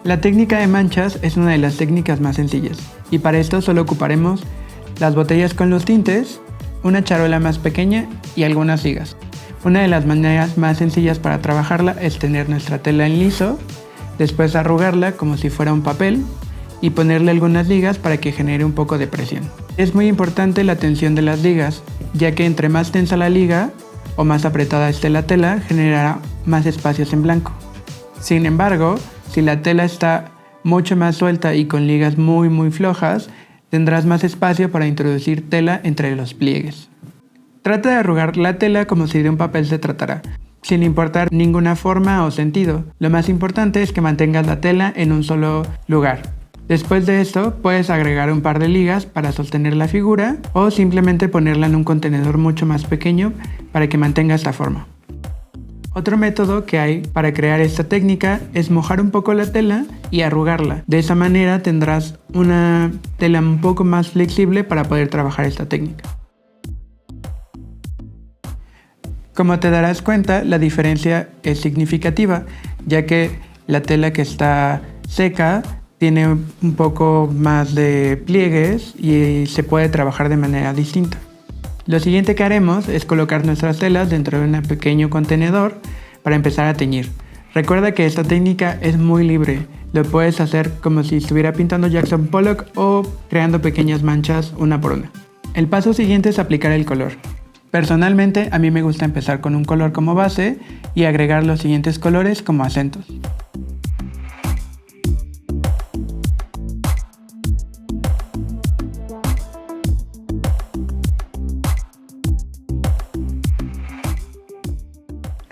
La técnica de manchas es una de las técnicas más sencillas y para esto solo ocuparemos las botellas con los tintes, una charola más pequeña y algunas ligas. Una de las maneras más sencillas para trabajarla es tener nuestra tela en liso, después arrugarla como si fuera un papel y ponerle algunas ligas para que genere un poco de presión. Es muy importante la tensión de las ligas, ya que entre más tensa la liga o más apretada esté la tela, generará más espacios en blanco. Sin embargo, si la tela está mucho más suelta y con ligas muy flojas, tendrás más espacio para introducir tela entre los pliegues. Trata de arrugar la tela como si de un papel se tratara, sin importar ninguna forma o sentido. Lo más importante es que mantengas la tela en un solo lugar. Después de esto, puedes agregar un par de ligas para sostener la figura o simplemente ponerla en un contenedor mucho más pequeño para que mantenga esta forma. Otro método que hay para crear esta técnica es mojar un poco la tela y arrugarla. De esa manera tendrás una tela un poco más flexible para poder trabajar esta técnica. Como te darás cuenta, la diferencia es significativa, ya que la tela que está seca tiene un poco más de pliegues y se puede trabajar de manera distinta. Lo siguiente que haremos es colocar nuestras telas dentro de un pequeño contenedor para empezar a teñir. Recuerda que esta técnica es muy libre, lo puedes hacer como si estuviera pintando Jackson Pollock o creando pequeñas manchas una por una. El paso siguiente es aplicar el color. Personalmente a mí me gusta empezar con un color como base y agregar los siguientes colores como acentos.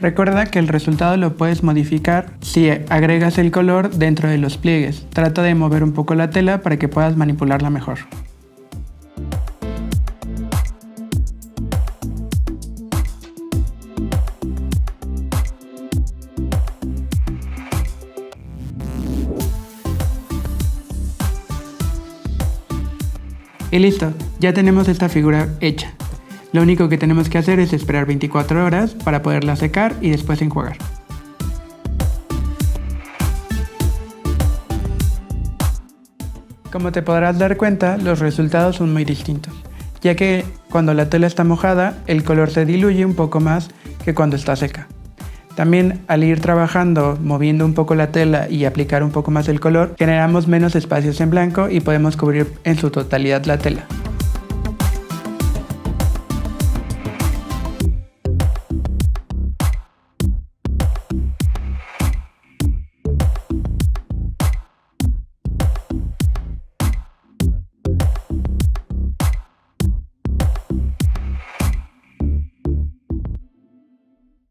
Recuerda que el resultado lo puedes modificar si agregas el color dentro de los pliegues. Trata de mover un poco la tela para que puedas manipularla mejor. Y listo, ya tenemos esta figura hecha. Lo único que tenemos que hacer es esperar 24 horas para poderla secar y después enjuagar. Como te podrás dar cuenta, los resultados son muy distintos, ya que cuando la tela está mojada, el color se diluye un poco más que cuando está seca. También al ir trabajando, moviendo un poco la tela y aplicar un poco más el color, generamos menos espacios en blanco y podemos cubrir en su totalidad la tela.